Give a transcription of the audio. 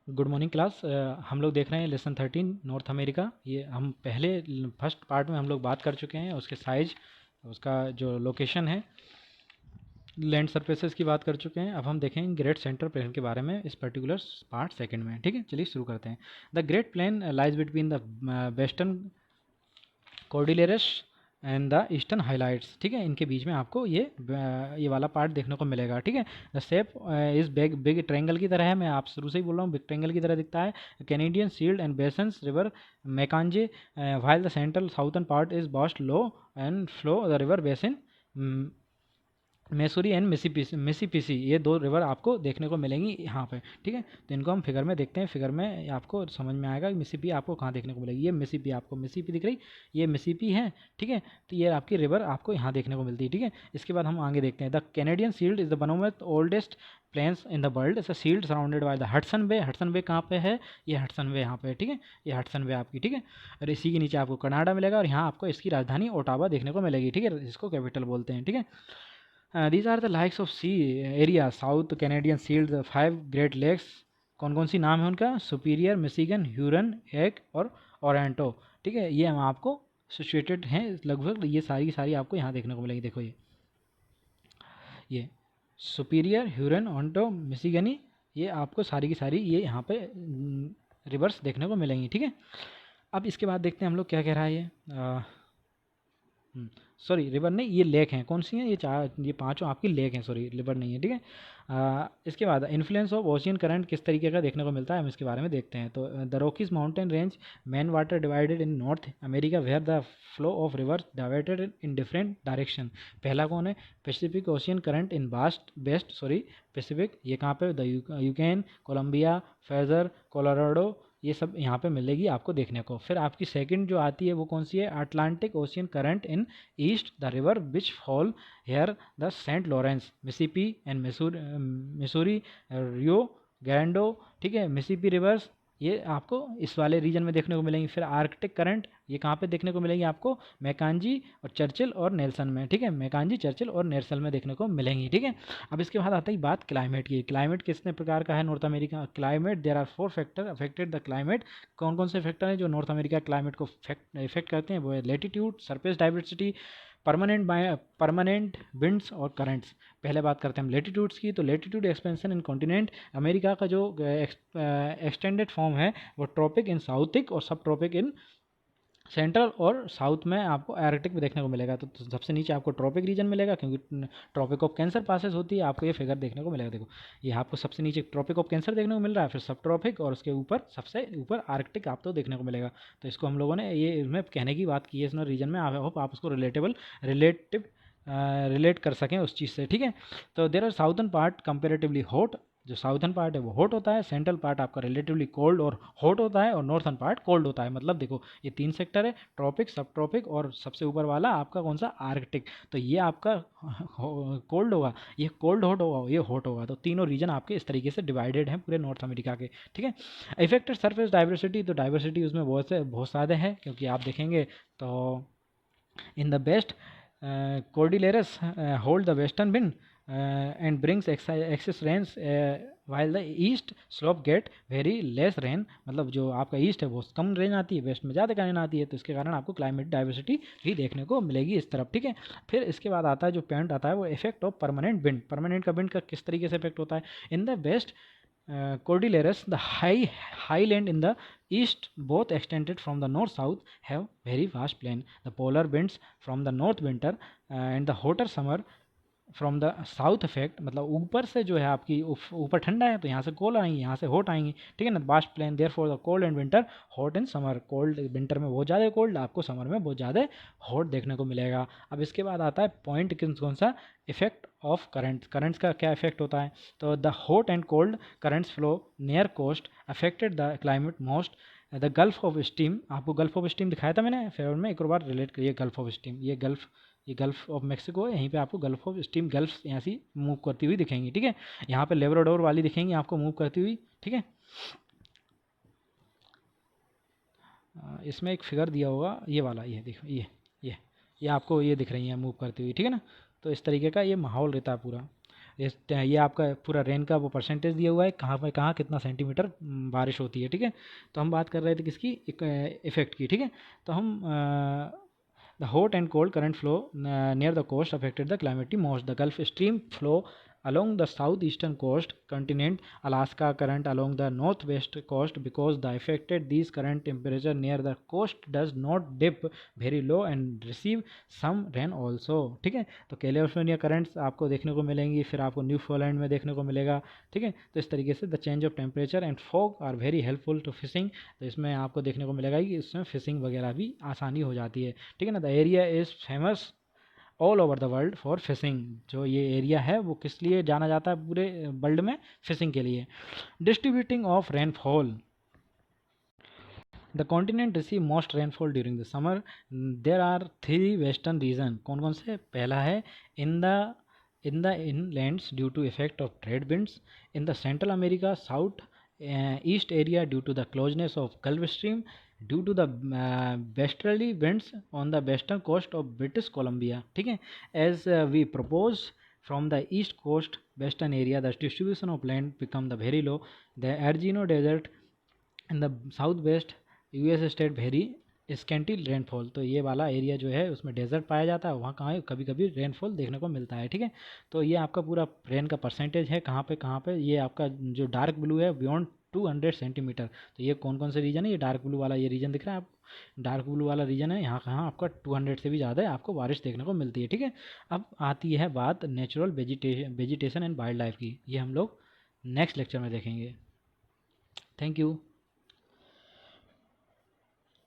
Good morning class. हम लोग देख रहे हैं लेसन 13 नॉर्थ अमेरिका। ये हम पहले फर्स्ट पार्ट में हम लोग बात कर चुके हैं, उसके साइज, उसका जो लोकेशन है, लैंड सरफेसेस की बात कर चुके हैं। अब हम देखेंगे ग्रेट सेंट्रल प्लेन के बारे में इस पर्टिकुलर पार्ट सेकंड में। ठीक है, चलिए शुरू करते हैं। The great plain lies between the western Cordilleras and the eastern highlights. ठीक है, इनके बीच में आपको ये वाला पार्ट देखने को मिलेगा। ठीक है, the shape is big big triangle की तरह है। मैं आप शुरू से ही बोल रहा हूँ, बिग ट्रायंगल की तरह दिखता है। Canadian shield and basins river Mackenzie, while the central southern part is washed low and flow the river basin मैसूरी and Mississippi, ये दो रिवर आपको देखने को मिलेंगी यहाँ पे। ठीक है, तो इनको हम फिगर में देखते हैं। फिगर में आपको समझ में आएगा कि मिसिसिपी आपको कहाँ देखने को मिलेगी। ये मिसिसिपी, आपको मिसिसिपी दिख रही, ये मिसिसिपी है। ठीक है, तो ये आपकी रिवर आपको यहाँ देखने को मिलती है। ठीक है, इसके बाद हम आगे देखते हैं। The Canadian Shield is the one of the oldest plains in the world. It's a shield surrounded by the Hudson Bay. Hudson Bay कहाँ पे है? ये हडसन बे यहाँ पे है। ठीक है, ये हडसन बे आपकी। ठीक है, और इसी के नीचे आपको कनाडा मिलेगा और यहाँ आपको इसकी राजधानी ओटावा देखने को मिलेगी। ठीक है, इसको कैपिटल बोलते हैं। ठीक है, these are the likes of sea area, south Canadian Shield, 5 Great Lakes. कौन कौन सी नाम है उनका? सुपीरियर, मिशिगन, ह्यूरन, एग और ओरेंटो। ठीक है, ये हम आपको सिचुएटेड हैं लगभग, ये सारी की सारी आपको यहाँ देखने को मिलेगी। देखो ये सुपीरियर, ह्यूरन, ओंटो, मिशिगनी, ये आपको सारी की सारी ये यहाँ पे रिवर्स देखने को मिलेंगी। ठीक है, अब इसके बाद देखते हैं हम लोग क्या कह रहा है ये। सॉरी, रिवर नहीं, ये लेक हैं। कौन सी हैं? ये पांचों आपकी लेक हैं, सॉरी रिवर नहीं है। ठीक है, इसके बाद इन्फ्लुएंस ऑफ ओशियन करंट किस तरीके का देखने को मिलता है, हम इसके बारे में देखते हैं। तो the Rockies mountain range main water divided in North America where the flow of rivers diverted in different direction. पहला कौन है? Pacific Ocean current in Pacific. ये कहाँ पे? The Yukon, Columbia, Fraser, Colorado, ये सब यहाँ पे मिलेगी आपको देखने को। फिर आपकी सेकंड जो आती है वो कौन सी है? Atlantic Ocean current in east, the river which fall here the Saint Lawrence, Mississippi and Missouri, Rio Grande. ठीक है, मिसिसिपी रिवर्स ये आपको इस वाले रीजन में देखने को मिलेंगी। फिर आर्कटिक करंट ये कहाँ पे देखने को मिलेंगी आपको? मैकांजी और चर्चिल और नेल्सन में। ठीक है, मैकांजी, चर्चिल और नेल्सन में देखने को मिलेंगी। ठीक है, अब इसके बाद आता है बात क्लाइमेट की। क्लाइमेट कितने प्रकार का है North America? Climate, there are 4 factor affected the climate. कौन कौन से फैक्टर हैं जो नॉर्थ अमेरिका क्लाइमेट को इफेक्ट करते हैं? वो है latitude, surface diversity, permanent winds और करंट्स। पहले बात करते हैं हम लेटीट्यूड्स की। तो latitude expansion in continent America का जो एक्सटेंडेड फॉर्म है वो ट्रॉपिक इन साउथिक और सब ट्रॉपिक इन सेंट्रल और साउथ में आपको आर्कटिक में देखने को मिलेगा। तो सबसे नीचे आपको ट्रॉपिक रीजन मिलेगा, क्योंकि ट्रॉपिक ऑफ कैंसर पासेस होती है। आपको ये फिगर देखने को मिलेगा। देखो ये आपको सबसे नीचे ट्रॉपिक ऑफ कैंसर देखने को मिल रहा है, फिर सब ट्रॉपिक और उसके ऊपर सबसे ऊपर आर्कटिक आपको देखने को मिलेगा। तो इसको हम लोगों ने ये इसमें कहने की बात की है इस रीजन में। आई होप आप उसको रिलेट कर सकें उस चीज़ से। ठीक है, तो there are southern part comparatively hot. जो साउथर्न पार्ट है वो हॉट होता है, सेंट्रल पार्ट आपका रिलेटिवली कोल्ड और हॉट होता है, और नॉर्थर्न पार्ट कोल्ड होता है। मतलब देखो ये 3 सेक्टर है, ट्रॉपिक, सब ट्रॉपिक और सबसे ऊपर वाला आपका कौन सा? आर्कटिक। तो ये आपका कोल्ड होगा, ये कोल्ड हॉट होगा, ये हॉट होगा। तो तीनों रीजन आपके इस तरीके से डिवाइडेड हैं पूरे नॉर्थ अमेरिका के। ठीक है, इफेक्टेड सरफेस डाइवर्सिटी, तो डाइवर्सिटी उसमें बहुत ज़्यादा है, क्योंकि आप देखेंगे तो in the best Cordilleras hold the western wind and brings excess rains, while the east slope get very less rain। मतलब जो आपका ईस्ट है वो कम रेन आती है, वेस्ट में ज़्यादा रेन आती है। तो इसके कारण आपको क्लाइमेट डाइवर्सिटी भी देखने को मिलेगी इस तरफ। ठीक है, फिर इसके बाद आता है जो पॉइंट आता है वो effect of permanent wind. Permanent का विंड का किस तरीके से इफेक्ट होता है? In the west Cordilleras, the highland in the east, both extended from the north-south, have very vast plain. The polar winds from the north winter and the hotter summer from the south effect, मतलब ऊपर से जो है आपकी ऊपर ठंडा है तो यहाँ से कोल्ड आएंगी, यहाँ से हॉट आएंगी। ठीक है ना, vast plain, there for the cold and winter, hot in summer. Cold winter में बहुत ज़्यादा कोल्ड, आपको समर में बहुत ज़्यादा हॉट देखने को मिलेगा। अब इसके बाद आता है पॉइंट कौन सा? Effect of currents. करंट्स का क्या इफेक्ट होता है? तो the hot and cold currents flow near coast affected the climate most. The gulf of stream, आपको गल्फ ऑफ स्टीम दिखाया था मैंने फिर में, एक और बार रिलेट करिए। गल्फ ऑफ स्टीम, ये गल्फ ऑफ मैक्सिको है, यहीं पे आपको गल्फ ऑफ स्टीम गल्फ यहाँ से मूव करती हुई दिखेंगी। ठीक है, यहाँ पे लेब्राडोर वाली दिखेंगी आपको मूव करती हुई। ठीक है, इसमें एक फिगर दिया होगा ये वाला, ये देखो ये आपको ये दिख रही है मूव करती हुई। ठीक है ना, तो इस तरीके का ये माहौल रहता है पूरा। ये आपका पूरा रेन का वो परसेंटेज दिया हुआ है, कहाँ पे कहाँ कितना सेंटीमीटर बारिश होती है, ठीक है। तो हम बात कर रहे थे किसकी, इफेक्ट की, ठीक है। तो हम the hot and cold current flow near the coast affected the climate most. The Gulf Stream flow along the southeastern coast continent, Alaska current along the northwest coast, because the affected these current temperature near the coast does not dip very low and receive some rain also, ठीक है। तो California currents आपको देखने को मिलेंगी, फिर आपको न्यूफॉलैंड में देखने को मिलेगा, ठीक है। तो इस तरीके से the change of temperature and fog are very helpful to fishing, तो इसमें आपको देखने को मिलेगा कि इसमें फिशिंग वगैरह भी आसानी हो जाती है, ठीक है ना। The area is famous all over the world for fishing, जो ये एरिया है वो किस लिए जाना जाता है पूरे वर्ल्ड में, फिशिंग के लिए। Distributing of rainfall, the continent receive most rainfall during the summer, there are 3 western region, कौन कौन से, पहला है in the inlands due to effect of trade winds, in the central America south east area due to the closeness of Gulf Stream, due to the westerly winds on the western coast of British Columbia, ठीक है। As we propose from the east coast western area the distribution of land become the very low, the Arizona desert in the south west US state very scanty rainfall, तो ये वाला area जो है उसमें desert पाया जाता है, वहाँ कहाँ कभी कभी रेनफॉल देखने को मिलता है, ठीक है। तो ये आपका पूरा रेन का परसेंटेज है, कहाँ पे ये आपका जो डार्क ब्लू है बियॉन्ड 200 सेंटीमीटर, तो ये कौन कौन से रीजन है, ये डार्क ब्लू वाला ये रीजन दिख रहा है आपको, डार्क ब्लू वाला रीजन है, यहाँ कहाँ आपका 200 से भी ज़्यादा है आपको बारिश देखने को मिलती है, ठीक है। अब आती है बात natural vegetation and wild life की, ये हम लोग नेक्स्ट लेक्चर में देखेंगे। Thank you.